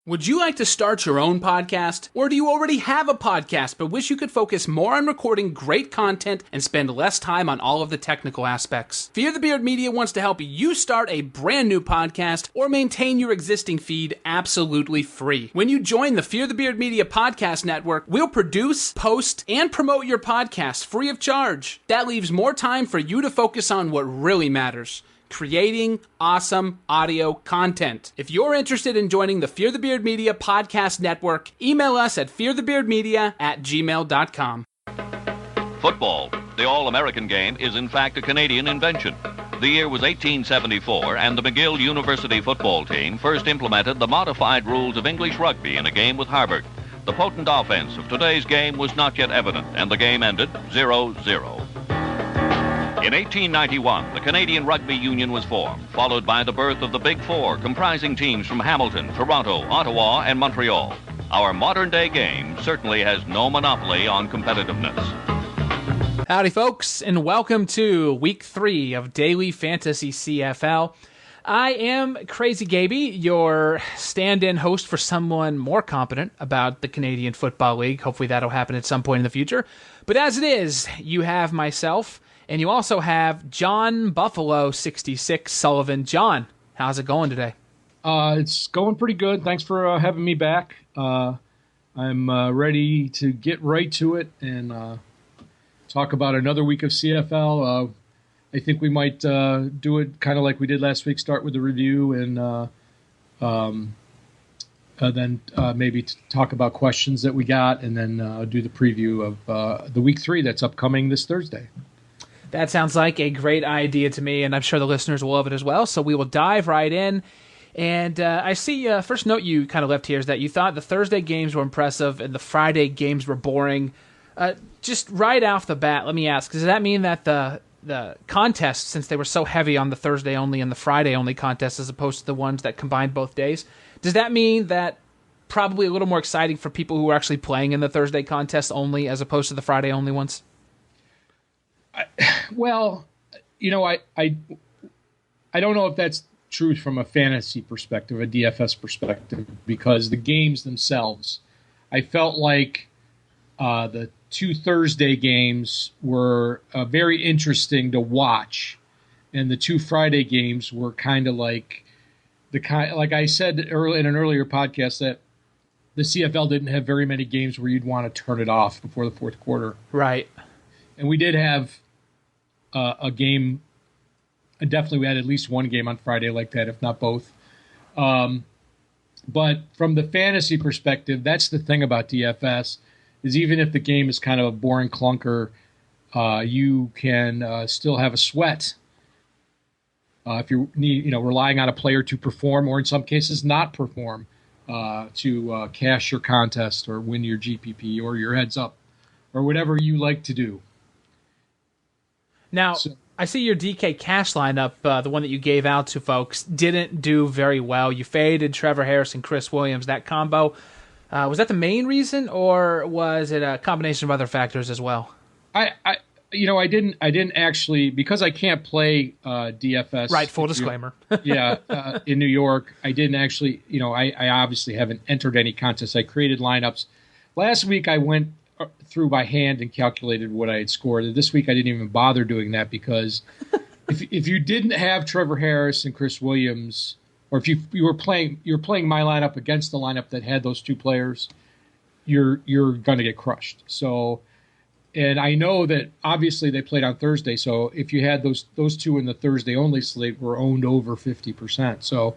Would you like to start your own podcast? Or do you already have a podcast but wish you could focus more on recording great content and spend less time on all of the technical aspects? Fear the Beard Media wants to help you start a brand new podcast or maintain your existing feed absolutely free. When you join the Fear the Beard Media Podcast Network, we'll produce, post, and promote your podcast free of charge. That leaves more time for you to focus on what really matters: creating awesome audio content. If you're interested in joining the Fear the Beard Media Podcast Network, email us at fearthebeardmedia@gmail.com. Football, the All-American game, is in fact a Canadian invention. The year was 1874, and the McGill University football team first implemented the modified rules of English rugby in a game with Harvard. The potent offense of today's game was not yet evident, and the game ended 0-0. In 1891, the Canadian Rugby Union was formed, followed by the birth of the Big Four, comprising teams from Hamilton, Toronto, Ottawa, and Montreal. Our modern-day game certainly has no monopoly on competitiveness. Howdy, folks, and welcome to Week 3 of Daily Fantasy CFL. I am Crazy Gaby, your stand-in host for someone more competent about the Canadian Football League. Hopefully that'll happen at some point in the future. But as it is, you have myself, and you also have John Buffalo 66 Sullivan. John, how's it going today? It's going pretty good. Thanks for having me back. I'm ready to get right to it and talk about another week of CFL. I think we might do it kind of like we did last week, start with the review and then maybe talk about questions that we got, and then do the preview of the Week 3 that's upcoming this Thursday. That sounds like a great idea to me, and I'm sure the listeners will love it as well. So we will dive right in. And I see first note you kind of left here is that you thought the Thursday games were impressive and the Friday games were boring. Just right off the bat, let me ask, does that mean that the contests, since they were so heavy on the Thursday only and the Friday only contests as opposed to the ones that combined both days, does that mean that probably a little more exciting for people who are actually playing in the Thursday contests only as opposed to the Friday only ones? Well, you know, I don't know if that's true from a fantasy perspective, a DFS perspective, because the games themselves, I felt like the two Thursday games were very interesting to watch, and the two Friday games were kind of like like I said early in an earlier podcast that the CFL didn't have very many games where you'd want to turn it off before the fourth quarter. Right. And we did have a game. Definitely, we had at least one game on Friday like that, if not both. But from the fantasy perspective, that's the thing about DFS, is even if the game is kind of a boring clunker, you can still have a sweat if you need, relying on a player to perform, or in some cases not perform, to cash your contest or win your GPP or your heads up or whatever you like to do. Now, I see your DK cash lineup, the one that you gave out to folks, didn't do very well. You faded Trevor Harris and Chris Williams. That combo, was that the main reason, or was it a combination of other factors as well? I didn't actually, because I can't play DFS. Right, full disclaimer. In New York, I didn't actually, I obviously haven't entered any contests. I created lineups. Last week I went through by hand and calculated what I had scored. This week I didn't even bother doing that, because if you didn't have Trevor Harris and Chris Williams, or if you're playing my lineup against the lineup that had those two players, you're going to get crushed. So, and I know that obviously they played on Thursday, so if you had those two in the Thursday only slate were owned over 50%. So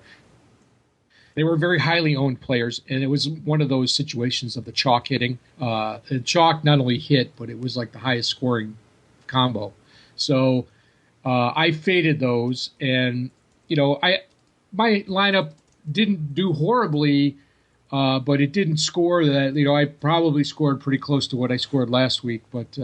they were very highly owned players, and it was one of those situations of the chalk hitting. The chalk not only hit, but it was like the highest scoring combo. So I faded those, and my lineup didn't do horribly, but it didn't score that. I probably scored pretty close to what I scored last week, but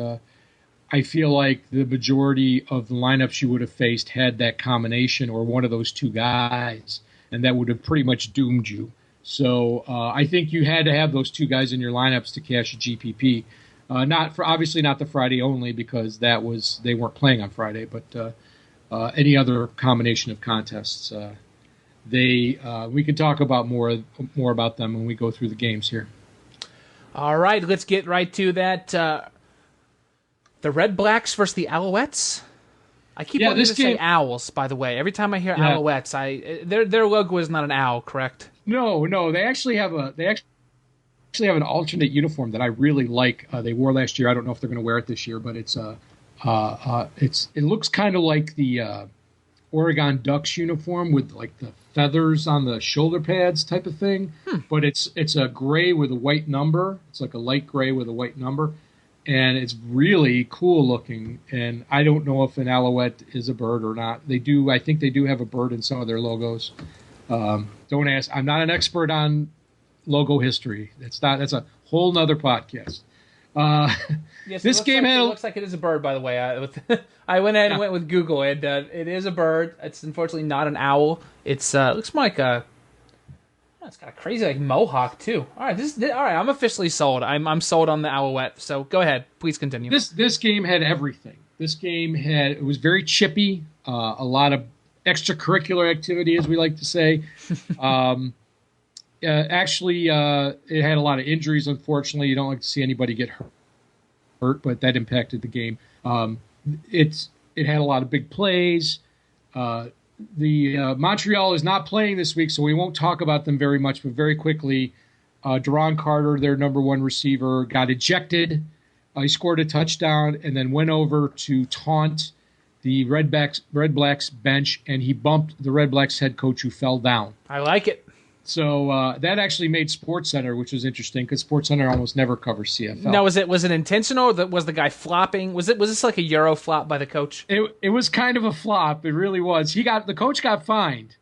I feel like the majority of the lineups you would have faced had that combination or one of those two guys, and that would have pretty much doomed you. So I think you had to have those two guys in your lineups to cash a GPP. Obviously not the Friday only, because they weren't playing on Friday, but any other combination of contests we can talk about more about them when we go through the games here. All right, let's get right to that. The Red Blacks versus the Alouettes. I keep wanting to say Owls, by the way. Every time I hear Alouettes, their logo is not an owl, correct? No, they actually have an alternate uniform that I really like. They wore last year. I don't know if they're going to wear it this year, but it looks kind of like the Oregon Ducks uniform with like the feathers on the shoulder pads type of thing. But it's a gray with a white number. It's like a light gray with a white number. And it's really cool looking. And I don't know if an Alouette is a bird or not. I think they do have a bird in some of their logos. Don't ask. I'm not an expert on logo history. That's a whole nother podcast. Yes, this game looks like it is a bird, by the way. I went ahead and went with Google, and it is a bird. It's unfortunately not an owl. It's looks more like it's got a crazy like mohawk too. All right, all right. I'm officially sold. I'm sold on the Alouette. So go ahead, please continue. This game had everything. It was very chippy. A lot of extracurricular activity, as we like to say. Actually, it had a lot of injuries. Unfortunately, you don't like to see anybody get hurt, but that impacted the game. It had a lot of big plays. The Montreal is not playing this week, so we won't talk about them very much. But very quickly, Duron Carter, their number one receiver, got ejected. He scored a touchdown and then went over to taunt the Red Blacks bench, and he bumped the Red Blacks head coach, who fell down. I like it. So that actually made SportsCenter, which was interesting because SportsCenter almost never covers CFL. Now, was it intentional? Was the guy flopping? Was this like a Euro flop by the coach? It was kind of a flop. It really was. The coach got fined,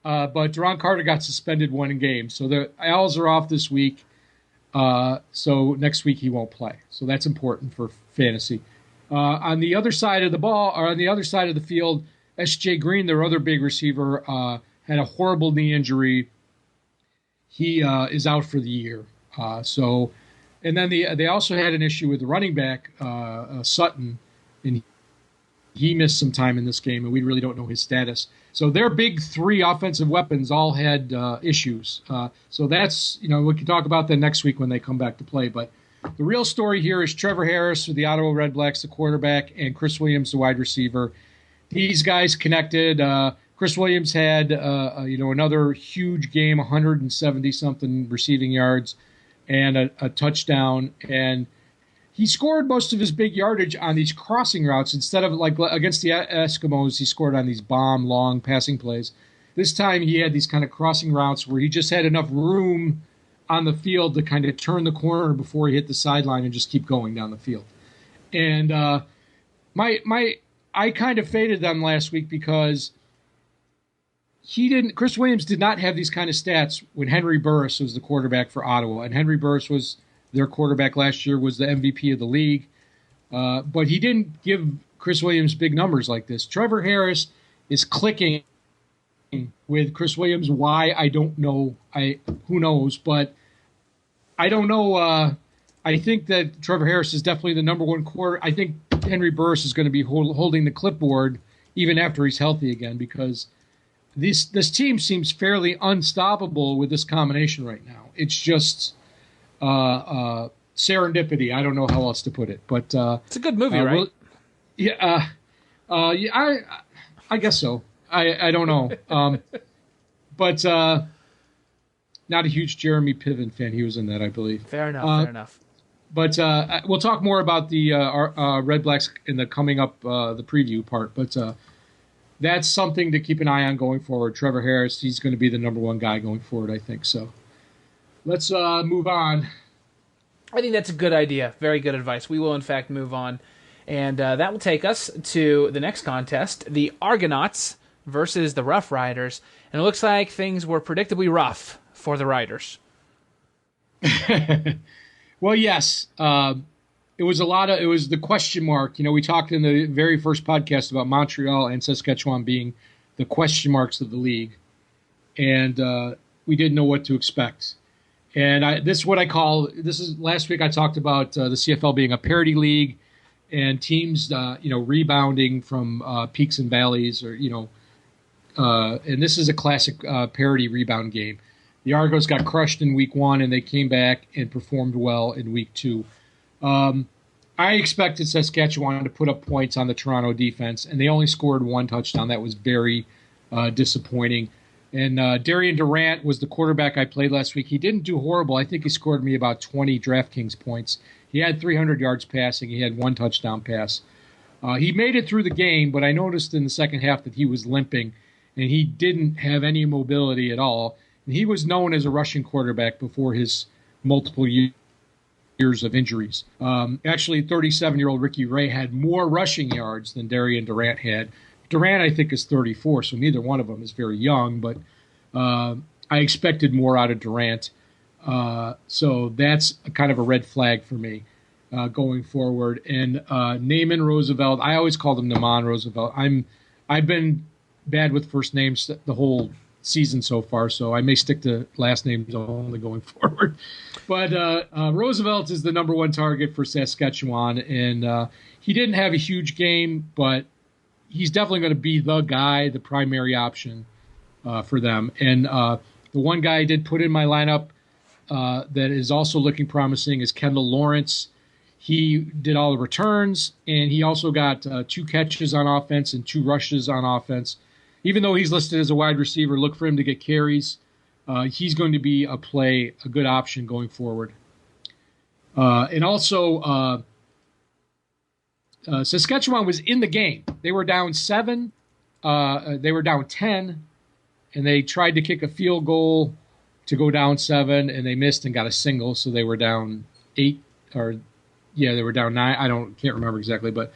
but Duron Carter got suspended one game. So the Owls are off this week. So next week he won't play. So that's important for fantasy. On the other side of the ball, or on the other side of the field, S.J. Green, their other big receiver, had a horrible knee injury. He is out for the year. And then they also had an issue with the running back, Sutton, and he missed some time in this game, and we really don't know his status. So their big three offensive weapons all had issues. So that's, we can talk about that next week when they come back to play. But the real story here is Trevor Harris with the Ottawa Red Blacks, the quarterback, and Chris Williams, the wide receiver. These guys connected. Chris Williams had, another huge game, 170-something receiving yards and a touchdown. And he scored most of his big yardage on these crossing routes. Instead of, like, against the Eskimos, he scored on these bomb, long passing plays. This time he had these kind of crossing routes where he just had enough room on the field to kind of turn the corner before he hit the sideline and just keep going down the field. And I kind of faded them last week because Chris Williams did not have these kind of stats when Henry Burris was the quarterback for Ottawa. And Henry Burris was their quarterback last year, was the MVP of the league. But he didn't give Chris Williams big numbers like this. Trevor Harris is clicking with Chris Williams. Why? I don't know. Who knows? But I don't know. I think that Trevor Harris is definitely the number one quarter. I think Henry Burris is going to be holding the clipboard even after he's healthy again, because this team seems fairly unstoppable with this combination right now. It's just serendipity. I don't know how else to put it, but it's a good movie, right? I guess so. I don't know, but not a huge Jeremy Piven fan. He was in that, I believe. Fair enough. But we'll talk more about the Red Blacks in the coming up the preview part. But that's something to keep an eye on going forward. Trevor Harris, he's going to be the number one guy going forward, I think. So let's move on. I think that's a good idea. Very good advice. We will, in fact, move on. And that will take us to the next contest, the Argonauts versus the Rough Riders. And it looks like things were predictably rough for the Riders. Well, yes. It was the question mark. We talked in the very first podcast about Montreal and Saskatchewan being the question marks of the league. And we didn't know what to expect. And last week I talked about the CFL being a parity league and teams, rebounding from peaks and valleys, or, and this is a classic parody rebound game. The Argos got crushed in week 1, and they came back and performed well in week 2. I expected Saskatchewan to put up points on the Toronto defense, and they only scored 1 touchdown. That was very disappointing. And Darian Durant was the quarterback I played last week. He didn't do horrible. I think he scored me about 20 DraftKings points. He had 300 yards passing. He had 1 touchdown pass. He made it through the game, but I noticed in the second half that he was limping, and he didn't have any mobility at all. And he was known as a rushing quarterback before his multiple years of injuries. Actually, 37-year-old Ricky Ray had more rushing yards than Darian Durant had. Durant, I think, is 34, so neither one of them is very young, but I expected more out of Durant. So that's kind of a red flag for me going forward. And Naaman Roosevelt, I always called him Naaman Roosevelt. I've been bad with first names the whole season so far, so I may stick to last names only going forward. But Roosevelt is the number 1 target for Saskatchewan, and he didn't have a huge game, but he's definitely going to be the guy, the primary option for them. And the one guy I did put in my lineup that is also looking promising is Kendall Lawrence. He did all the returns, and he also got 2 catches on offense and 2 rushes on offense. Even though he's listed as a wide receiver, look for him to get carries. He's going to be a good option going forward. And also, Saskatchewan was in the game. They were down 7. They were down 10, and they tried to kick a field goal to go down 7, and they missed and got a single, so they were down 8. They were down 9. Can't remember exactly, but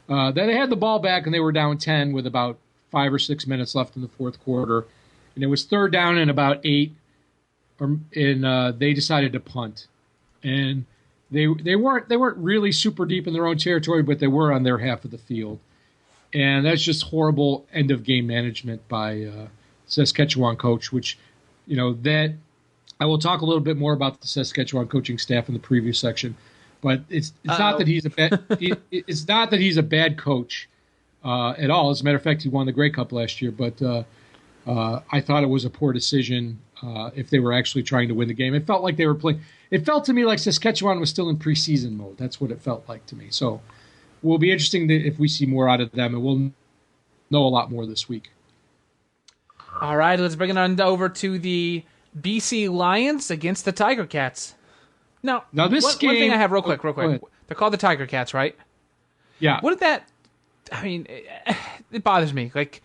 then they had the ball back, and they were down 10 with about 5 or 6 minutes left in the fourth quarter, and it was 3rd down and about 8, and they decided to punt, and they weren't really super deep in their own territory, but they were on their half of the field, and that's just horrible end of game management by Saskatchewan coach. Which, that I will talk a little bit more about the Saskatchewan coaching staff in the preview section, but it's not that he's a bad it's not that he's a bad coach. At all. As a matter of fact, he won the Grey Cup last year, but I thought it was a poor decision if they were actually trying to win the game. It felt like they were playing. It felt to me like Saskatchewan was still in preseason mode. That's what it felt like to me. So it will be interesting if we see more out of them, and we'll know a lot more this week. All right, let's bring it on over to the BC Lions against the Tiger Cats. Now this game, one thing I have real quick. They're called the Tiger Cats, right? Yeah. What did that... I mean, it bothers me. Like,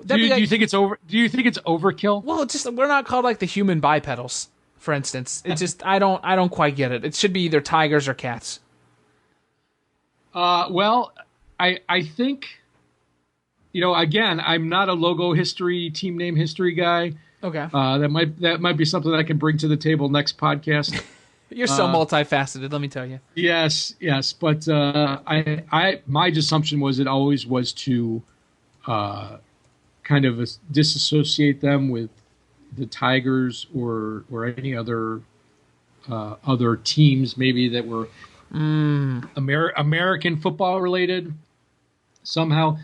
do you think it's over? Do you think it's overkill? Well, it's just we're not called like the human bipedals, for instance. It's just I don't quite get it. It should be either tigers or cats. Well, I think, again, I'm not a logo history, team name history guy. Okay. That might be something that I can bring to the table next podcast. You're so multifaceted, let me tell you. Yes, but my assumption was it always was to kind of disassociate them with the Tigers or any other teams maybe that were American football related somehow.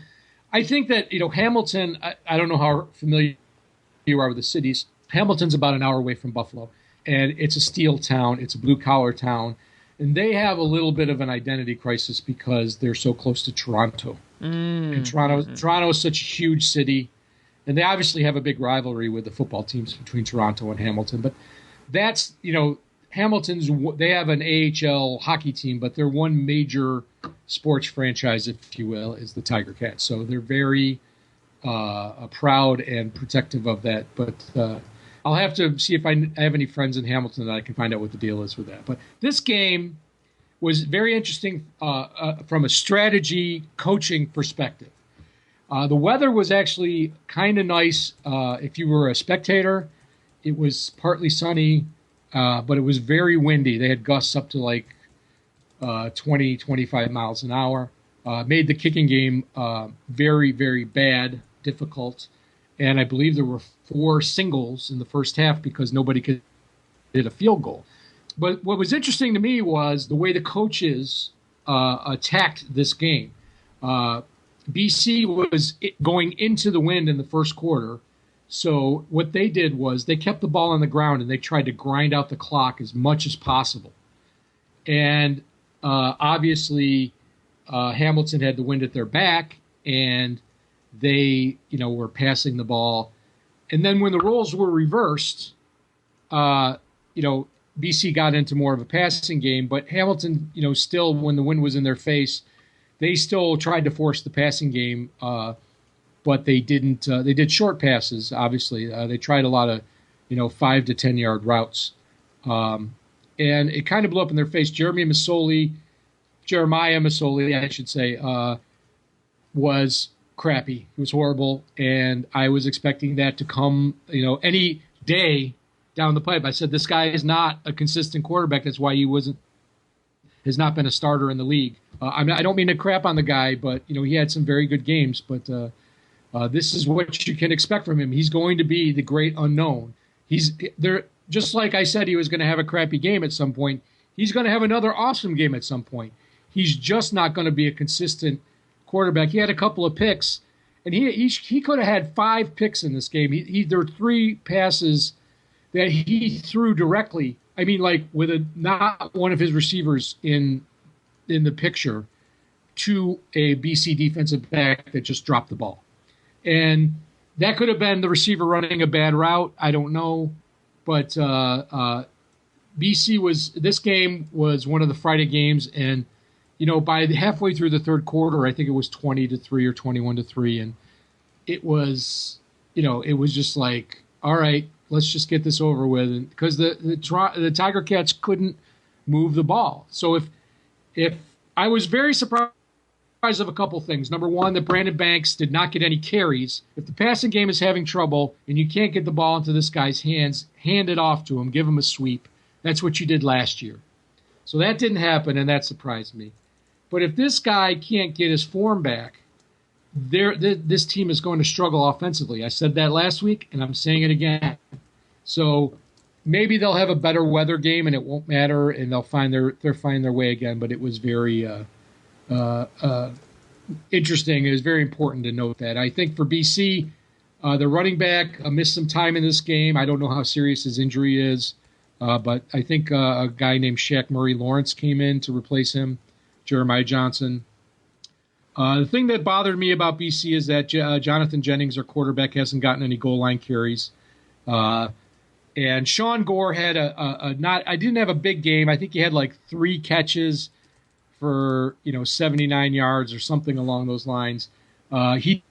I think that Hamilton. I don't know how familiar you are with the cities. Hamilton's about an hour away from Buffalo. And it's a steel town. It's a blue-collar town. And they have a little bit of an identity crisis because they're so close to Toronto. And Toronto is such a huge city. And they obviously have a big rivalry with the football teams between Toronto and Hamilton. But that's, Hamilton's, they have an AHL hockey team, but their one major sports franchise, if you will, is the Tiger Cats. So they're very proud and protective of that. But I'll have to see if I have any friends in Hamilton that I can find out what the deal is with that. But this game was very interesting from a strategy coaching perspective. The weather was actually kind of nice. If you were a spectator, it was partly sunny, but it was very windy. They had gusts up to like 20, 25 miles an hour. Made the kicking game very, very bad, difficult. And I believe there were 4 singles in the first half because nobody could hit a field goal. But what was interesting to me was the way the coaches attacked this game. BC was going into the wind in the first quarter. So what they did was they kept the ball on the ground and they tried to grind out the clock as much as possible. And obviously Hamilton had the wind at their back, and they, were passing the ball. And then when the roles were reversed, BC got into more of a passing game, but Hamilton, still, when the wind was in their face, they still tried to force the passing game, but they didn't. They did short passes, obviously. They tried a lot of, 5 to 10 yard routes. And it kind of blew up in their face. Jeremiah Masoli, I should say, was crappy. He was horrible, and I was expecting that to come, any day down the pipe. I said, this guy is not a consistent quarterback. That's why he has not been a starter in the league. I don't mean to crap on the guy, but he had some very good games. But this is what you can expect from him. He's going to be the great unknown. He's there, just like I said, he was going to have a crappy game at some point. He's going to have another awesome game at some point. He's just not going to be a consistent quarterback. He had a couple of picks, and he could have had 5 picks in this game. There were 3 passes that he threw directly. I mean, like with not one of his receivers in the picture, to a BC defensive back that just dropped the ball. And that could have been the receiver running a bad route. I don't know. But this game was one of the Friday games. And, by halfway through the third quarter, I think it was 20-3 or 21-3. And it was, it was just like, all right, let's just get this over with. Because the Tiger Cats couldn't move the ball. So if I was very surprised of a couple things. Number one, that Brandon Banks did not get any carries. If the passing game is having trouble and you can't get the ball into this guy's hands, hand it off to him, give him a sweep. That's what you did last year. So that didn't happen, and that surprised me. But if this guy can't get his form back, this team is going to struggle offensively. I said that last week, and I'm saying it again. So maybe they'll have a better weather game, and it won't matter, and they'll find their way again. But it was very interesting. It was very important to note that. I think for BC, the running back missed some time in this game. I don't know how serious his injury is, but I think a guy named Shaq Murray-Lawrence came in to replace him, Jeremiah Johnson. The thing that bothered me about BC is that Jonathan Jennings, their quarterback, hasn't gotten any goal line carries. And Sean Gore had I didn't have a big game. I think he had like 3 catches for 79 yards or something along those lines. He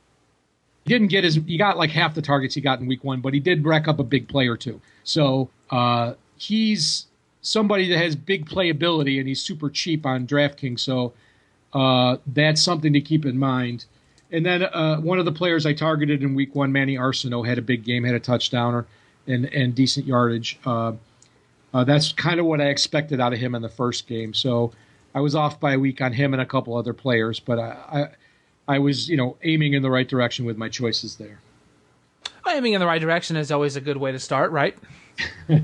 got like half the targets he got in week 1, but he did rack up a big play or 2. So he's somebody that has big playability, and he's super cheap on DraftKings. So that's something to keep in mind. And then one of the players I targeted in week 1, Manny Arsenault, had a big game, had a touchdown and decent yardage. That's kind of what I expected out of him in the first game. So I was off by a week on him and a couple other players, but I was, aiming in the right direction with my choices there. Aiming in the right direction is always a good way to start, right? At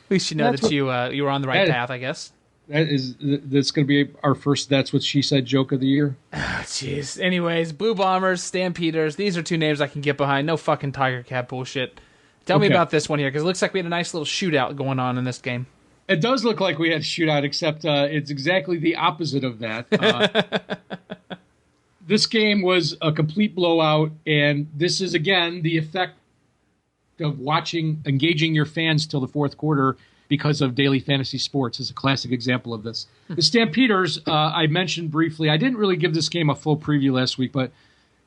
least you know you were on the right path, I guess. That's going to be our first That's What She Said joke of the year. Jeez. Anyways, Blue Bombers, Stampeders, these are 2 names I can get behind. No fucking Tiger Cat bullshit. Tell me about this one here, because it looks like we had a nice little shootout going on in this game. It does look like we had a shootout, except it's exactly the opposite of that. This game was a complete blowout, and this is, again, the effect of engaging your fans till the fourth quarter because of daily fantasy sports is a classic example of this. The Stampeders, I mentioned briefly. I didn't really give this game a full preview last week, but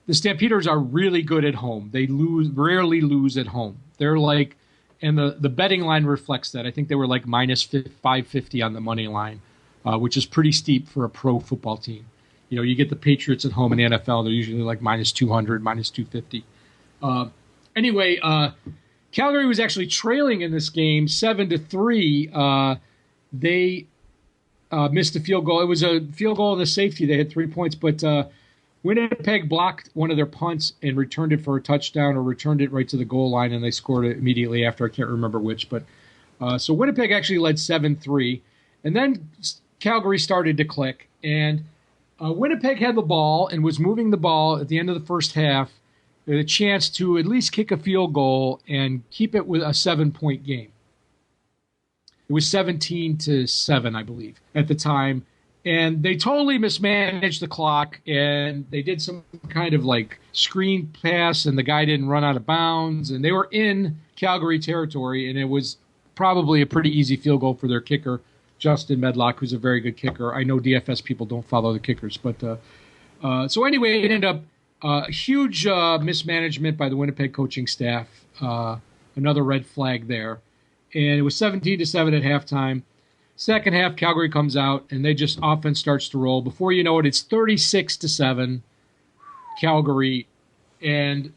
the Stampeders are really good at home. They rarely lose at home. They're like, and the betting line reflects that. I think they were like minus 550 on the money line, which is pretty steep for a pro football team. You get the Patriots at home in the NFL. They're usually like minus 200, minus 250. Anyway, Calgary was actually trailing in this game 7-3. They missed a field goal. It was a field goal and a safety. They had 3 points, but Winnipeg blocked one of their punts and returned it for a touchdown, or returned it right to the goal line, and they scored it immediately after. I can't remember which, but so Winnipeg actually led 7-3, and then Calgary started to click, and Winnipeg had the ball and was moving the ball at the end of the first half. They had a chance to at least kick a field goal and keep it with a 7-point game. It was 17-7, I believe, at the time. And they totally mismanaged the clock, and they did some kind of like screen pass, and the guy didn't run out of bounds. And they were in Calgary territory, and it was probably a pretty easy field goal for their kicker, Justin Medlock, who's a very good kicker. I know DFS people don't follow the kickers, but so anyway, it ended up huge mismanagement by the Winnipeg coaching staff. Another red flag there, and it was 17-7 at halftime. Second half, Calgary comes out, and they just offense starts to roll. Before you know it, it's 36-7, Calgary, and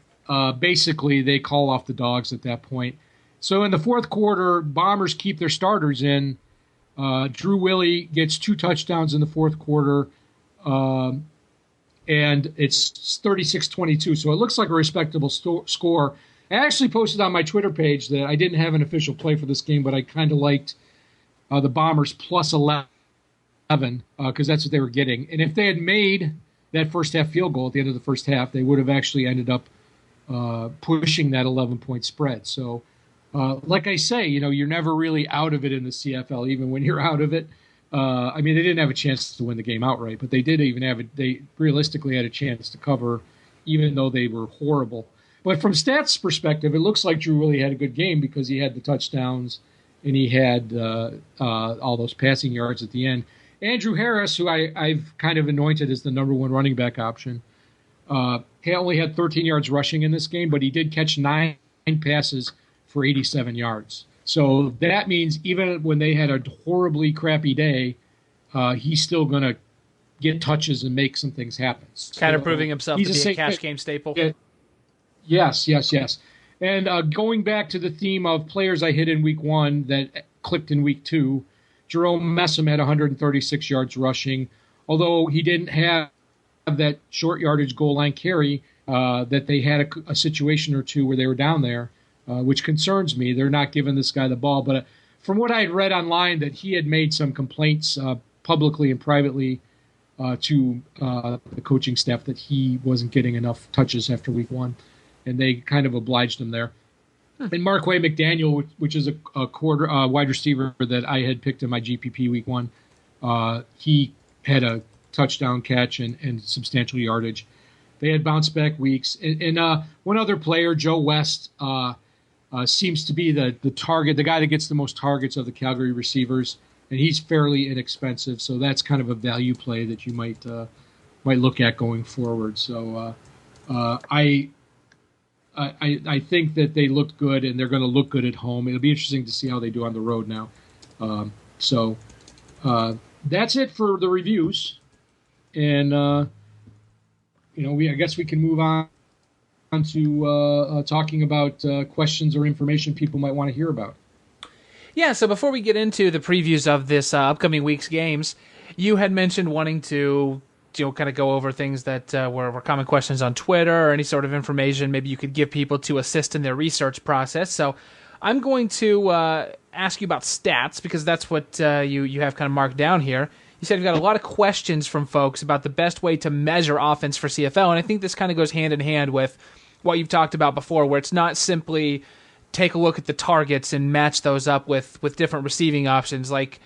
basically they call off the dogs at that point. So in the fourth quarter, Bombers keep their starters in. Drew Willie gets 2 touchdowns in the fourth quarter, and it's 36-22. So it looks like a respectable score. I actually posted on my Twitter page that I didn't have an official play for this game, but I kind of liked the Bombers plus 11 because that's what they were getting. And if they had made that first half field goal at the end of the first half, they would have actually ended up pushing that 11-point spread. So like I say, you're never really out of it in the CFL, even when you're out of it. I mean, they didn't have a chance to win the game outright, but they did even they realistically had a chance to cover, even though they were horrible. But from stats perspective, it looks like Drew really had a good game because he had the touchdowns and he had all those passing yards at the end. Andrew Harris, who I've kind of anointed as the number 1 running back option, he only had 13 yards rushing in this game, but he did catch 9 passes for 87 yards. So that means even when they had a horribly crappy day, he's still going to get touches and make some things happen. Kind of proving himself to be a cash game staple. Yes. And going back to the theme of players I hit in week 1 that clicked in week 2, Jerome Messam had 136 yards rushing, although he didn't have that short yardage goal line carry that they had a situation or two where they were down there. Which concerns me. They're not giving this guy the ball. But from what I had read online, that he had made some complaints publicly and privately to the coaching staff that he wasn't getting enough touches after week 1. And they kind of obliged him there. And Marquay McDaniel, which is a wide receiver that I had picked in my GPP week 1, he had a touchdown catch and substantial yardage. They had bounce back weeks. And one other player, Joe West, seems to be the target, the guy that gets the most targets of the Calgary receivers, and he's fairly inexpensive, so that's kind of a value play that you might look at going forward. So I think that they looked good, and they're going to look good at home. It'll be interesting to see how they do on the road now. So that's it for the reviews, and I guess we can move on to talking about questions or information people might want to hear about. Yeah, so before we get into the previews of this upcoming week's games, you had mentioned wanting to kind of go over things that were common questions on Twitter or any sort of information maybe you could give people to assist in their research process. So I'm going to ask you about stats because that's what you have kind of marked down here. You said you've got a lot of questions from folks about the best way to measure offense for CFL, and I think this kind of goes hand in hand with what you've talked about before, where it's not simply take a look at the targets and match those up with different receiving options like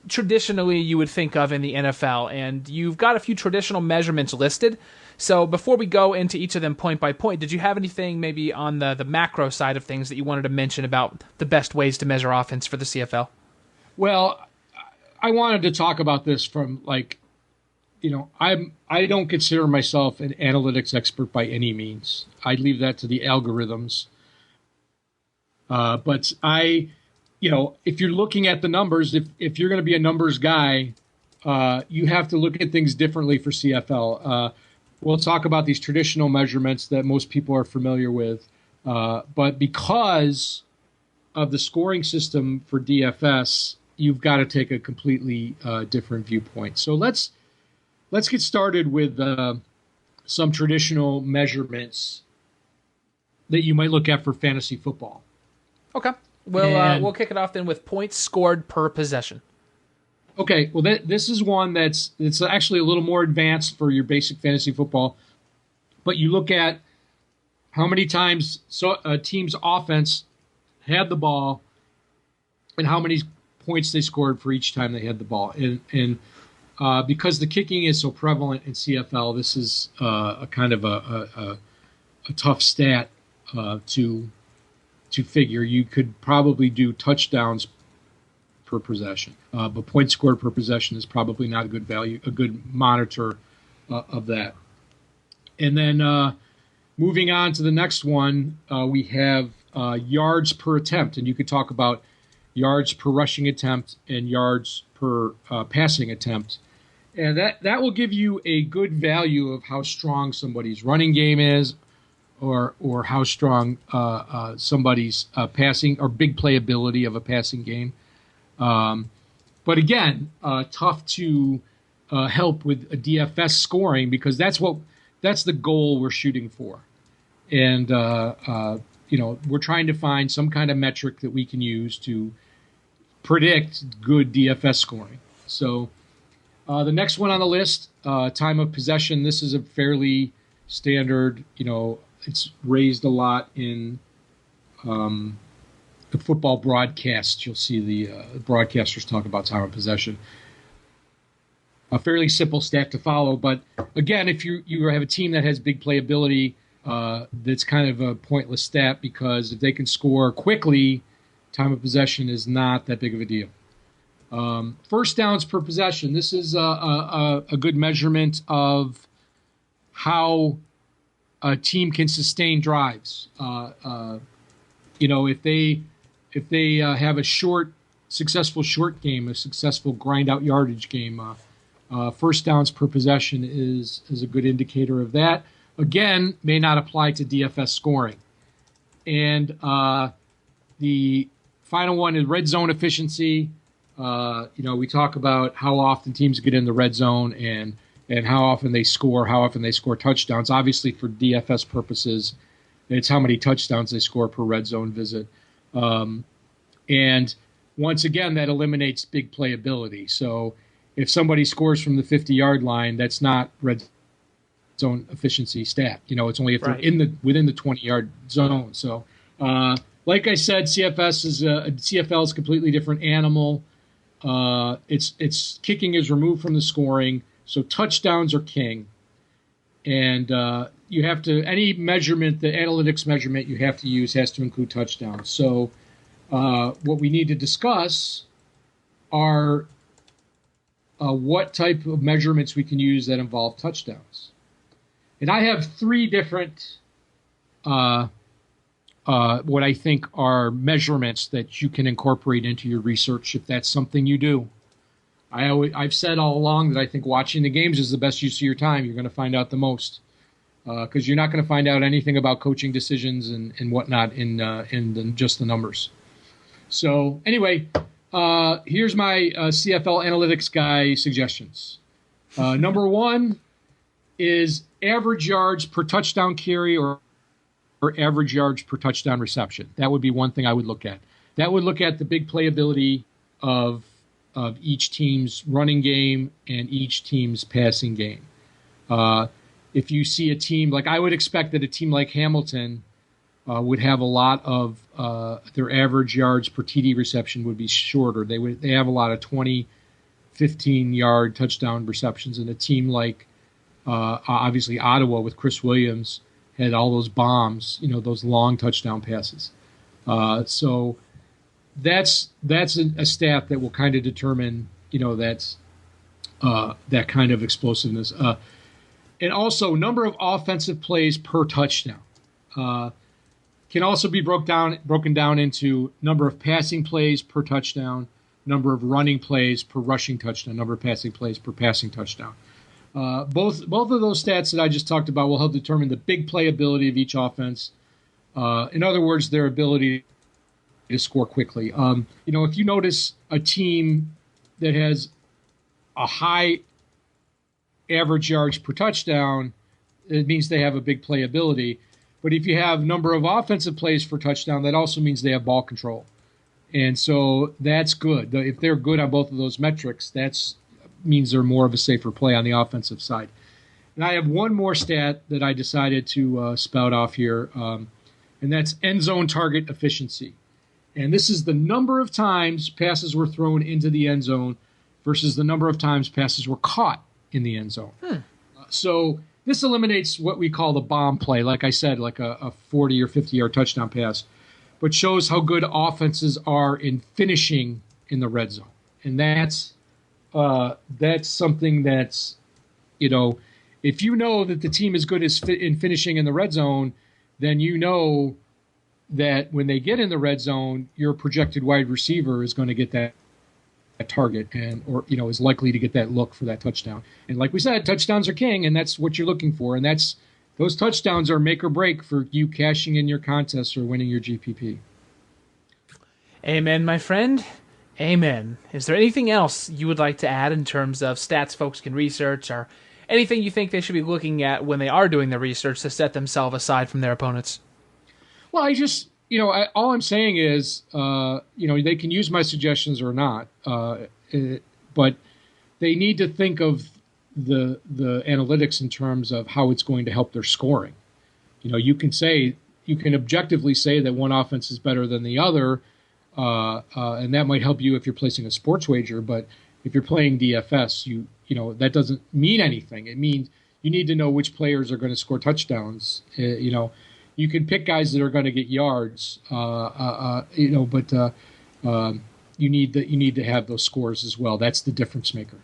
traditionally you would think of in the NFL, and you've got a few traditional measurements listed. So before we go into each of them point by point, did you have anything maybe on the macro side of things that you wanted to mention about the best ways to measure offense for the CFL? Well, I wanted to talk about this from I don't consider myself an analytics expert by any means. I leave that to the algorithms. But if you're looking at the numbers, if you're going to be a numbers guy, you have to look at things differently for CFL. We'll talk about these traditional measurements that most people are familiar with. But because of the scoring system for DFS, you've got to take a completely different viewpoint. So let's get started with some traditional measurements that you might look at for fantasy football. Okay. We'll kick it off then with points scored per possession. Okay, well, this is one that's actually a little more advanced for your basic fantasy football. But you look at how many times a team's offense had the ball and how many points they scored for each time they had the ball. And because the kicking is so prevalent in CFL, this is a kind of a tough stat to figure. You could probably do touchdowns per possession, but points scored per possession is probably not a good monitor of that. And then moving on to the next one, we have yards per attempt, and you could talk about yards per rushing attempt and yards per passing attempt. And that will give you a good value of how strong somebody's running game is, or how strong somebody's passing or big playability of a passing game. But again, tough to help with a DFS scoring because that's the goal we're shooting for. And we're trying to find some kind of metric that we can use to predict good DFS scoring. So the next one on the list, time of possession. This is a fairly standard, it's raised a lot in the football broadcasts. You'll see the broadcasters talk about time of possession. A fairly simple stat to follow, but again, if you have a team that has big playability, that's kind of a pointless stat because if they can score quickly, time of possession is not that big of a deal. First downs per possession. This is a good measurement of how a team can sustain drives. If they have a successful short game, a successful grind out yardage game, first downs per possession is a good indicator of that. Again, may not apply to DFS scoring. And the final one is red zone efficiency. We talk about how often teams get in the red zone and how often they score touchdowns. Obviously, for DFS purposes, it's how many touchdowns they score per red zone visit. And once again, that eliminates big playability. So if somebody scores from the 50-yard line, that's not red zone efficiency stat. It's only if they're within the 20-yard zone. So like I said, CFL is a completely different animal. It's kicking is removed from the scoring. So touchdowns are king. And you have to, any measurement, the analytics measurement you have to use has to include touchdowns. So what we need to discuss are what type of measurements we can use that involve touchdowns. And I have three different what I think are measurements that you can incorporate into your research if that's something you do. I've said all along that I think watching the games is the best use of your time. You're going to find out the most because you're not going to find out anything about coaching decisions and whatnot in just the numbers. So anyway, here's my CFL analytics guy suggestions. Number one is average yards per touchdown carry or average yards per touchdown reception. That would be one thing I would look at. That would look at the big playability of each team's running game and each team's passing game. If you see a team, like I would expect that a team like Hamilton would have a lot of their average yards per TD reception would be shorter. They have a lot of 20, 15-yard touchdown receptions, and a team like obviously Ottawa with Chris Williams had all those bombs, those long touchdown passes. So that's a stat that will kind of determine, that kind of explosiveness. And also number of offensive plays per touchdown can also be broken down into number of passing plays per touchdown, number of running plays per rushing touchdown, number of passing plays per passing touchdown. Both of those stats that I just talked about will help determine the big playability of each offense. In other words, their ability to score quickly. If you notice a team that has a high average yards per touchdown, it means they have a big playability. But if you have number of offensive plays per touchdown, that also means they have ball control. And so that's good. If they're good on both of those metrics, that means they're more of a safer play on the offensive side. And I have one more stat that I decided to spout off here, and that's end zone target efficiency. And this is the number of times passes were thrown into the end zone versus the number of times passes were caught in the end zone. So this eliminates what we call the bomb play, like I said, like a 40 or 50-yard touchdown pass, but shows how good offenses are in finishing in the red zone. And that's something that's, if you know that the team is good in finishing in the red zone, then you know that when they get in the red zone, your projected wide receiver is going to get that target or is likely to get that look for that touchdown. And like we said, touchdowns are king, and that's what you're looking for. And those touchdowns are make or break for you cashing in your contest or winning your GPP. Amen, my friend. Amen. Is there anything else you would like to add in terms of stats folks can research, or anything you think they should be looking at when they are doing their research to set themselves aside from their opponents? Well, I just, all I'm saying is, they can use my suggestions or not, but they need to think of the analytics in terms of how it's going to help their scoring. You can objectively say that one offense is better than the other, and that might help you if you're placing a sports wager. But if you're playing DFS, that doesn't mean anything. It means you need to know which players are going to score touchdowns. You can pick guys that are going to get yards, but you need to have those scores as well. That's the difference maker.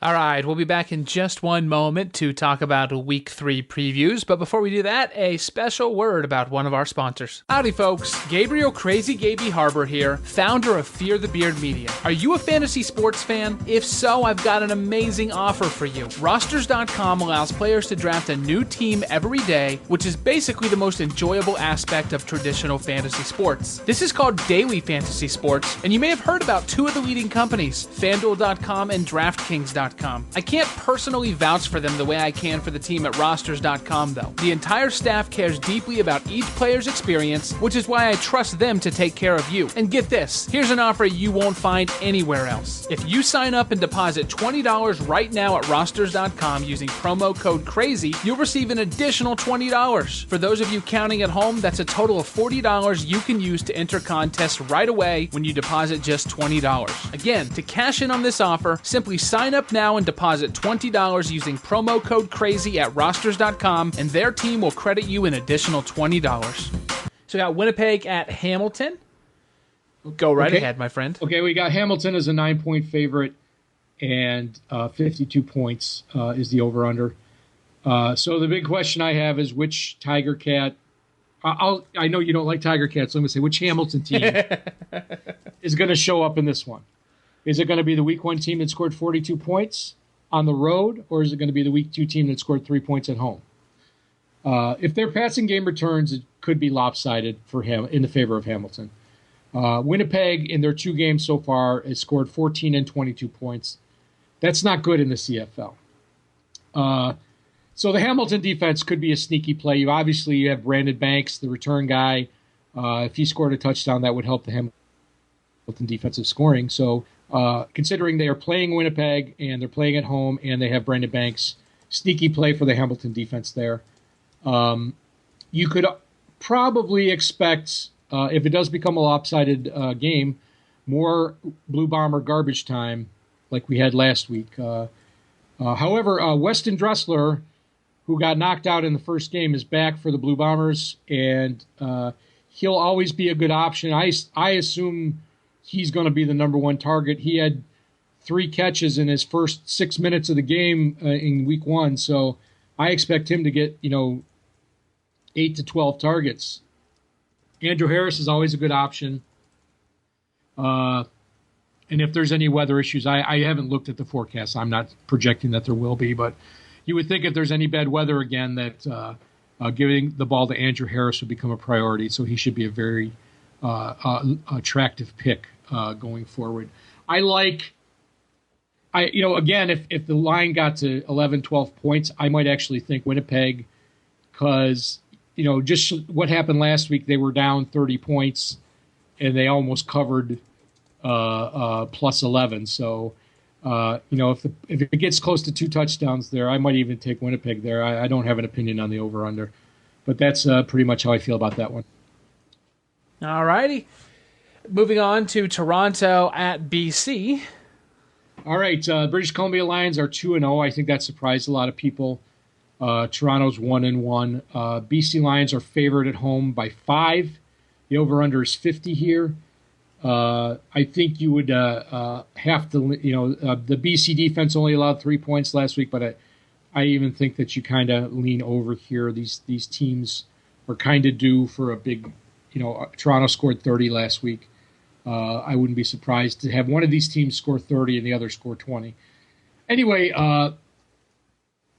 All right, we'll be back in just one moment to talk about Week 3 previews, but before we do that, a special word about one of our sponsors. Howdy, folks. Gabriel Crazy Gaby Harbor here, founder of Fear the Beard Media. Are you a fantasy sports fan? If so, I've got an amazing offer for you. Rosters.com allows players to draft a new team every day, which is basically the most enjoyable aspect of traditional fantasy sports. This is called daily fantasy sports, and you may have heard about two of the leading companies, FanDuel.com and DraftKings.com. I can't personally vouch for them the way I can for the team at Rosters.com, though. The entire staff cares deeply about each player's experience, which is why I trust them to take care of you. And get this, here's an offer you won't find anywhere else. If you sign up and deposit $20 right now at Rosters.com using promo code CRAZY, you'll receive an additional $20. For those of you counting at home, that's a total of $40 you can use to enter contests right away when you deposit just $20. Again, to cash in on this offer, simply sign up now and deposit $20 using promo code CRAZY at Rosters.com, and their team will credit you an additional $20. So we got Winnipeg at Hamilton. Go right ahead, my friend. Okay, we got Hamilton as a 9-point favorite, and 52 points is the over-under. So the big question I have is which Tiger Cat... I know you don't like Tiger Cats, so I'm going to say which Hamilton team is going to show up in this one. Is it going to be the Week 1 team that scored 42 points on the road, or is it going to be the Week 2 team that scored 3 points at home? If their passing game returns, it could be lopsided for him in the favor of Hamilton. Winnipeg, in their 2 games so far, has scored 14 and 22 points. That's not good in the CFL. So the Hamilton defense could be a sneaky play. You have Brandon Banks, the return guy. If he scored a touchdown, that would help the Hamilton defensive scoring. So considering they are playing Winnipeg and they're playing at home and they have Brandon Banks, sneaky play for the Hamilton defense there. You could probably expect, if it does become a lopsided game, more Blue Bomber garbage time like we had last week. However, Weston Dressler, who got knocked out in the first game, is back for the Blue Bombers, and he'll always be a good option. I assume he's going to be the number 1 target. He had 3 catches in his first 6 minutes of the game in Week 1, so I expect him to get 8 to 12 targets. Andrew Harris is always a good option. And if there's any weather issues, I haven't looked at the forecast. I'm not projecting that there will be, but you would think if there's any bad weather again that giving the ball to Andrew Harris would become a priority, so he should be a very attractive pick going forward. Again, if the line got to 11, 12 points, I might actually think Winnipeg, because, just what happened last week, they were down 30 points and they almost covered plus 11. So, if it gets close to 2 touchdowns there, I might even take Winnipeg there. I don't have an opinion on the over-under, but that's pretty much how I feel about that one. All righty. Moving on to Toronto at BC. All right, British Columbia Lions are 2-0. I think that surprised a lot of people. Toronto's 1-1. BC Lions are favored at home by 5. The over/under is 50 here. I think you would have to, the BC defense only allowed 3 points last week, but I even think that you kind of lean over here. These teams are kind of due for a big, Toronto scored 30 last week. I wouldn't be surprised to have one of these teams score 30 and the other score 20. Anyway,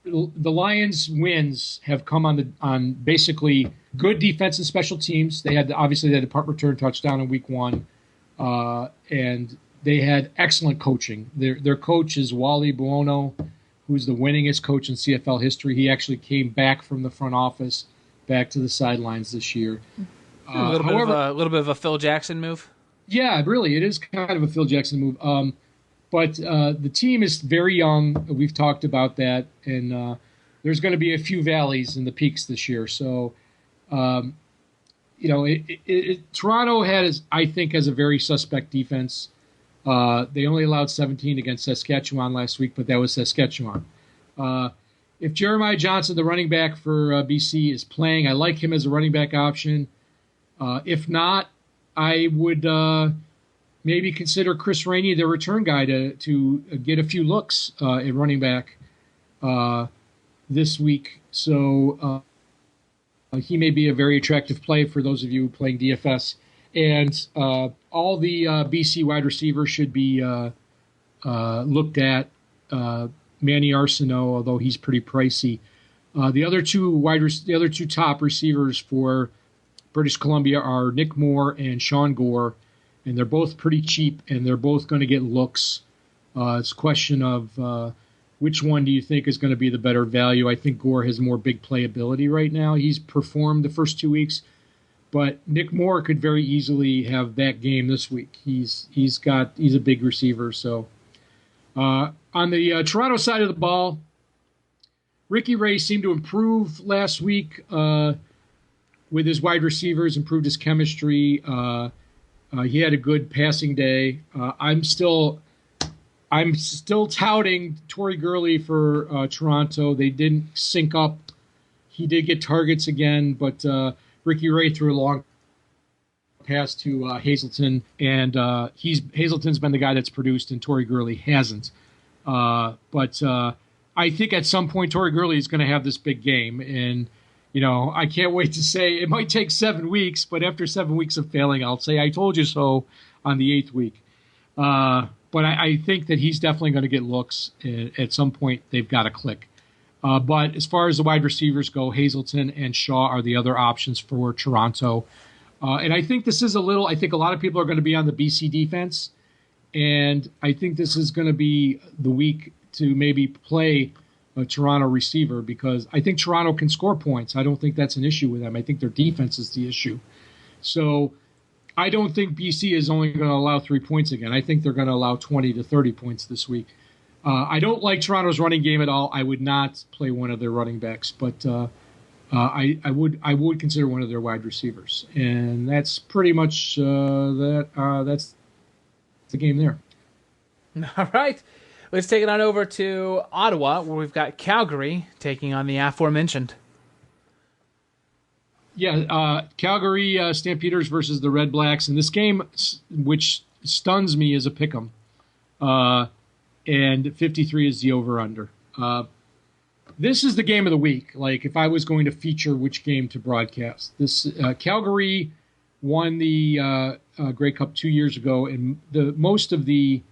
the Lions' wins have come on basically good defense and special teams. They had the punt return touchdown in week 1, and they had excellent coaching. Their coach is Wally Buono, who's the winningest coach in CFL history. He actually came back from the front office back to the sidelines this year. A little bit of a Phil Jackson move. Yeah, really, it is kind of a Phil Jackson move. But the team is very young. We've talked about that, and there's going to be a few valleys and the peaks this year. So, Toronto has a very suspect defense. They only allowed 17 against Saskatchewan last week, but that was Saskatchewan. If Jeremiah Johnson, the running back for BC, is playing, I like him as a running back option. If not, I would maybe consider Chris Rainey, the return guy, to get a few looks at running back this week. So he may be a very attractive play for those of you playing DFS. And all the BC wide receivers should be looked at. Manny Arsenault, although he's pretty pricey. The other two top receivers for British Columbia are Nick Moore and Sean Gore, and they're both pretty cheap, and they're both going to get looks. It's a question of which one do you think is going to be the better value. I think Gore has more big playability right now. He's performed the first 2 weeks, but Nick Moore could very easily have that game this week. He's a big receiver. So on the Toronto side of the ball, Ricky Ray seemed to improve last week with his wide receivers, improved his chemistry. He had a good passing day. I'm still touting Torrey Gurley for Toronto. They didn't sync up. He did get targets again, but Ricky Ray threw a long pass to Hazleton, and Hazleton's been the guy that's produced, and Torrey Gurley hasn't. But I think at some point Torrey Gurley is going to have this big game, and I can't wait to say it might take 7 weeks, but after 7 weeks of failing, I'll say I told you so on the 8th week. But I think that he's definitely going to get looks. At some point, they've got to click. But as far as the wide receivers go, Hazleton and Shaw are the other options for Toronto. And I think this is I think a lot of people are going to be on the BC defense, and I think this is going to be the week to maybe play a Toronto receiver, because I think Toronto can score points. I don't think that's an issue with them. I think their defense is the issue. So I don't think BC is only going to allow 3 points again. I think they're going to allow 20 to 30 points this week. I don't like Toronto's running game at all. I would not play one of their running backs, but I would consider one of their wide receivers. And that's pretty much that's the game there. All right. Let's take it on over to Ottawa, where we've got Calgary taking on the aforementioned. Yeah, Calgary Stampeders versus the Red Blacks. And this game, which stuns me, is a pick'em. And 53 is the over-under. This is the game of the week. Like, if I was going to feature which game to broadcast. This Calgary won the Grey Cup 2 years ago, and most of the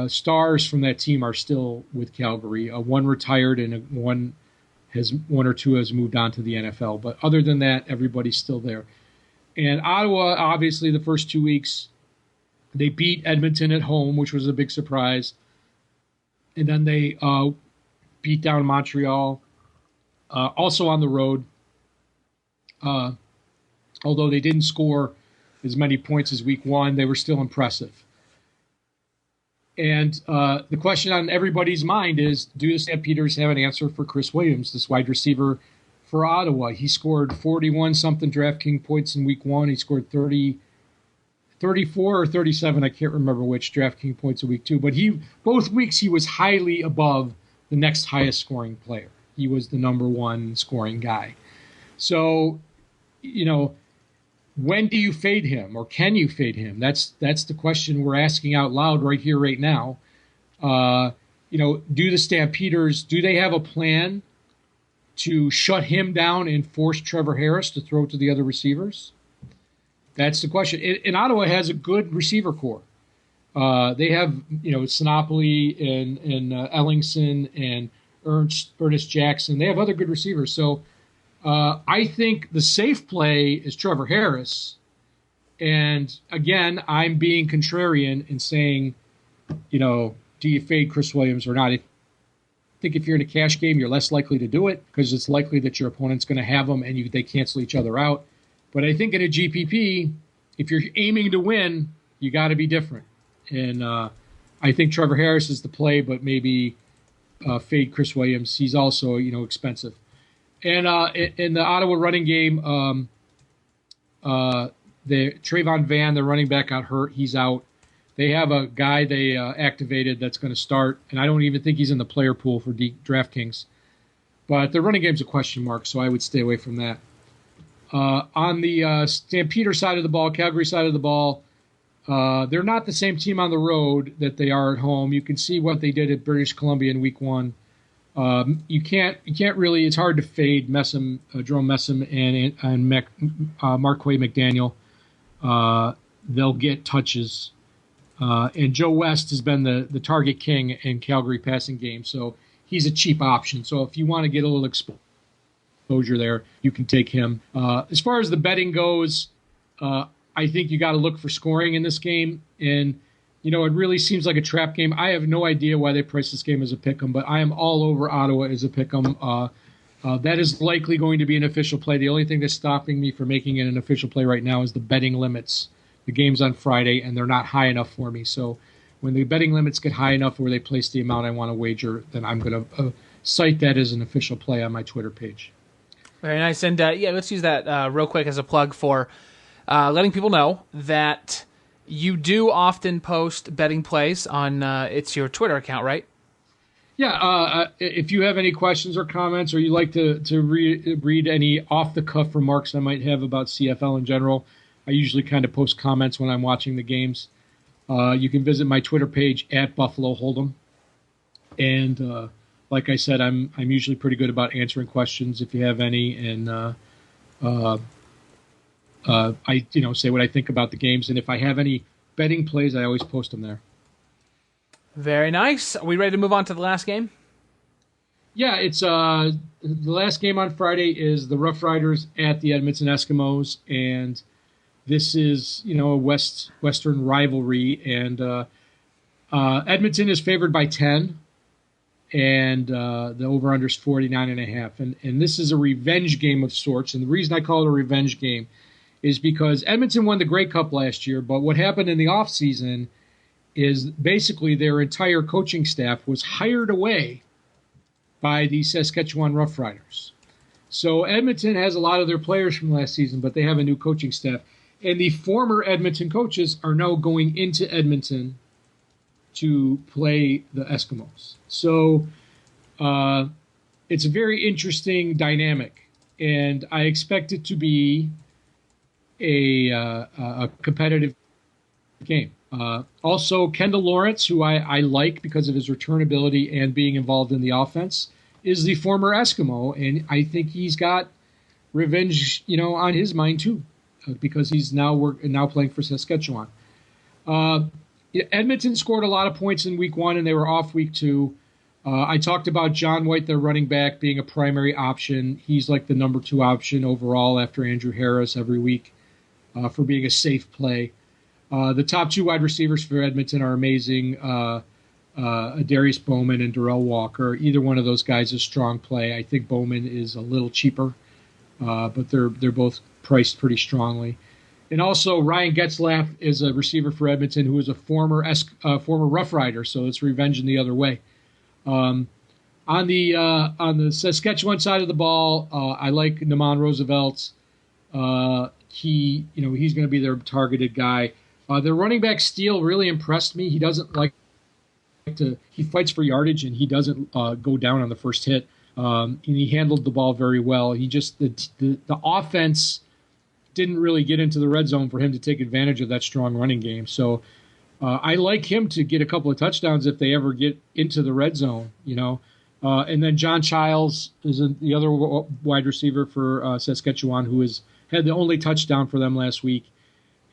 stars from that team are still with Calgary. One retired, and one or two has moved on to the NFL. But other than that, everybody's still there. And Ottawa, obviously, the first 2 weeks, they beat Edmonton at home, which was a big surprise. And then they beat down Montreal, also on the road. Although they didn't score as many points as week one, they were still impressive. And the question on everybody's mind is, do the Stampeders have an answer for Chris Williams, this wide receiver for Ottawa? He scored 41-something DraftKings points in week one. He scored 34 or 37, I can't remember which, DraftKings points in week two. But both weeks he was highly above the next highest scoring player. He was the number one scoring guy. So, when do you fade him, or can you fade him? That's the question we're asking out loud right here, right now. Do the Stampeders, do they have a plan to shut him down and force Trevor Harris to throw to the other receivers? That's the question. And Ottawa has a good receiver core. They have, Sinopoli and Ellingson and Ernest Jackson. They have other good receivers. So I think the safe play is Trevor Harris. And again, I'm being contrarian in saying, do you fade Chris Williams or not? I think if you're in a cash game, you're less likely to do it because it's likely that your opponent's going to have them and they cancel each other out. But I think in a GPP, if you're aiming to win, you got to be different. And I think Trevor Harris is the play, but maybe fade Chris Williams. He's also, expensive. And in the Ottawa running game, the Trayvon Van, the running back, got hurt. He's out. They have a guy they activated that's going to start, and I don't even think he's in the player pool for DraftKings. But the running game's a question mark, so I would stay away from that. On the Stampeder side of the ball, Calgary side of the ball, they're not the same team on the road that they are at home. You can see what they did at British Columbia in week one. You can't really. It's hard to fade Jerome Messam and Marquay McDaniel. They'll get touches, and Joe West has been the target king in Calgary passing game, so he's a cheap option. So if you want to get a little exposure there, you can take him. As far as the betting goes, I think you got to look for scoring in this game, and it really seems like a trap game. I have no idea why they price this game as a pick'em, but I am all over Ottawa as a pick'em. That is likely going to be an official play. The only thing that's stopping me from making it an official play right now is the betting limits. The game's on Friday, and they're not high enough for me. So when the betting limits get high enough where they place the amount I want to wager, then I'm going to cite that as an official play on my Twitter page. Very nice. And let's use that real quick as a plug for letting people know that you do often post betting plays on it's your Twitter account, right? Yeah. If you have any questions or comments, or you like to read any off-the-cuff remarks I might have about CFL in general, I usually kind of post comments when I'm watching the games. You can visit my Twitter page at Buffalo Hold'em. And like I said, I'm usually pretty good about answering questions if you have any, and I say what I think about the games, and if I have any betting plays, I always post them there. Very nice. Are we ready to move on to the last game? Yeah, it's the last game on Friday is the Rough Riders at the Edmonton Eskimos, and this is a Western rivalry, and Edmonton is favored by 10. And the over-under is 49.5. And this is a revenge game of sorts. And the reason I call it a revenge game is because Edmonton won the Grey Cup last year, but what happened in the offseason is basically their entire coaching staff was hired away by the Saskatchewan Roughriders. So Edmonton has a lot of their players from last season, but they have a new coaching staff. And the former Edmonton coaches are now going into Edmonton to play the Eskimos. So it's a very interesting dynamic, and I expect it to be a competitive game. Also, Kendall Lawrence, who I like because of his returnability and being involved in the offense, is the former Eskimo, and I think he's got revenge, on his mind too, because he's now playing for Saskatchewan. Edmonton scored a lot of points in week one, and they were off week two. I talked about John White, their running back, being a primary option. He's like the number 2 option overall after Andrew Harris every week for being a safe play. The top 2 wide receivers for Edmonton are amazing. Darius Bowman and Darrell Walker. Either one of those guys is a strong play. I think Bowman is a little cheaper. but they're both priced pretty strongly. And also, Ryan Getzlaff is a receiver for Edmonton who is a former Rough Rider, so it's revenge in the other way. On the Saskatchewan side of the ball, I like Naman Roosevelt. He's going to be their targeted guy. Their running back Steele really impressed me. He doesn't like he fights for yardage, and he doesn't go down on the first hit. And he handled the ball very well. He just the offense didn't really get into the red zone for him to take advantage of that strong running game. So I like him to get a couple of touchdowns if they ever get into the red zone, and then John Childs is the other wide receiver for Saskatchewan, who has had the only touchdown for them last week.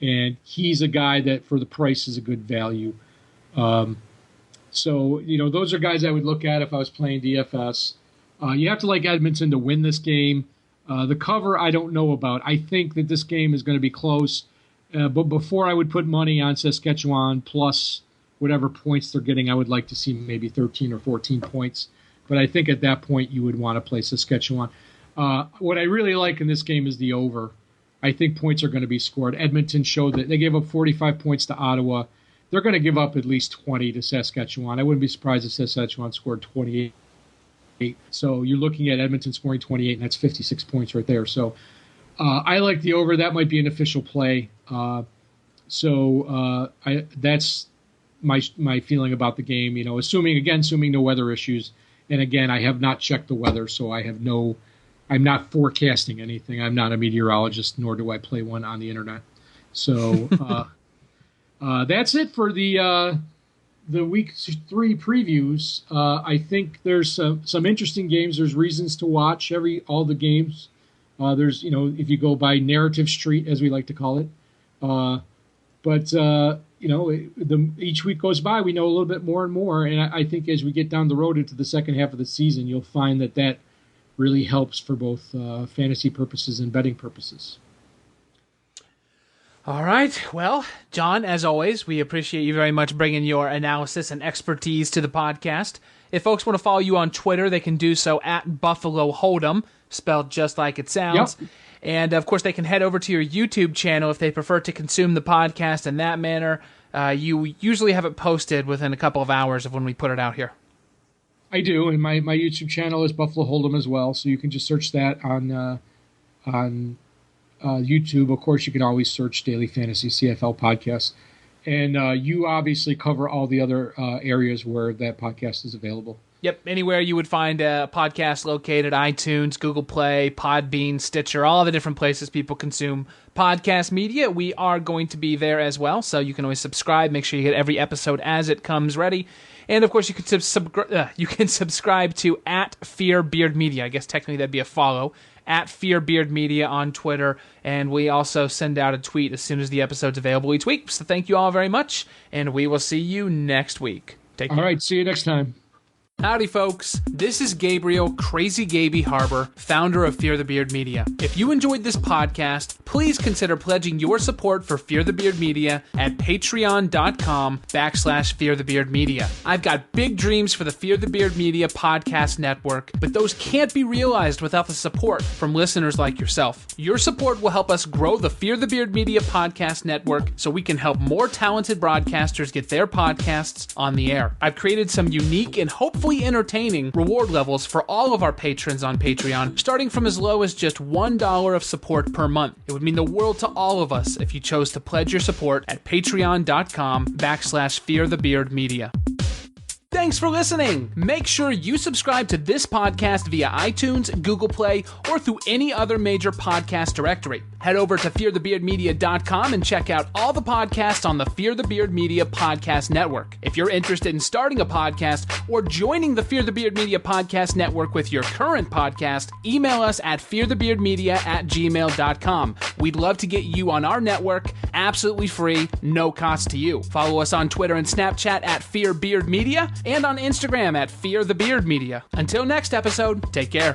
And he's a guy that for the price is a good value. So those are guys I would look at if I was playing DFS. You have to like Edmonton to win this game. The cover, I don't know about. I think that this game is going to be close. But before I would put money on Saskatchewan plus whatever points they're getting, I would like to see maybe 13 or 14 points. But I think at that point you would want to play Saskatchewan. What I really like in this game is the over. I think points are going to be scored. Edmonton showed that they gave up 45 points to Ottawa. They're going to give up at least 20 to Saskatchewan. I wouldn't be surprised if Saskatchewan scored 28. So you're looking at Edmonton scoring 28, and that's 56 points right there. So I like the over. That might be an official play. That's my feeling about the game. Assuming no weather issues. And again, I have not checked the weather, so I'm not forecasting anything. I'm not a meteorologist, nor do I play one on the internet. So that's it for the week 3 previews. I think there's some interesting games. There's reasons to watch all the games. There's if you go by Narrative Street, as we like to call it. Each week goes by, we know a little bit more and more. And I think as we get down the road into the second half of the season, you'll find that really helps for both fantasy purposes and betting purposes. All right. Well, John, as always, we appreciate you very much bringing your analysis and expertise to the podcast. If folks want to follow you on Twitter, they can do so at Buffalo Hold'em, spelled just like it sounds. Yep. And, of course, they can head over to your YouTube channel if they prefer to consume the podcast in that manner. You usually have it posted within a couple of hours of when we put it out here. I do, and my YouTube channel is Buffalo Hold'em as well, so you can just search that on YouTube. Of course, you can always search Daily Fantasy CFL Podcast. And you obviously cover all the other areas where that podcast is available. Yep, anywhere you would find a podcast located, iTunes, Google Play, Podbean, Stitcher, all the different places people consume podcast media. We are going to be there as well, so you can always subscribe. Make sure you get every episode as it comes ready. And, of course, you can subscribe to @FearBeardMedia. I guess technically that'd be a follow. @FearBeardMedia on Twitter. And we also send out a tweet as soon as the episode's available each week. So thank you all very much, and we will see you next week. Take care. All right, see you next time. Howdy, folks. This is Gabriel Crazy Gaby Harbor, founder of Fear the Beard Media. If you enjoyed this podcast, please consider pledging your support for Fear the Beard Media at patreon.com/Fear the Beard Media. I've got big dreams for the Fear the Beard Media podcast network, but those can't be realized without the support from listeners like yourself. Your support will help us grow the Fear the Beard Media podcast network so we can help more talented broadcasters get their podcasts on the air. I've created some unique and hopefully entertaining reward levels for all of our patrons on Patreon, starting from as low as just $1 of support per month. It would mean the world to all of us if you chose to pledge your support at patreon.com/Fear the Beard Media. Thanks for listening. Make sure you subscribe to this podcast via iTunes, Google Play, or through any other major podcast directory. Head over to fearthebeardmedia.com and check out all the podcasts on the Fear the Beard Media Podcast Network. If you're interested in starting a podcast or joining the Fear the Beard Media Podcast Network with your current podcast, email us at fearthebeardmedia@gmail.com. We'd love to get you on our network, absolutely free, no cost to you. Follow us on Twitter and Snapchat at FearBeardMedia and on Instagram at Fear the Beard Media. Until next episode, take care.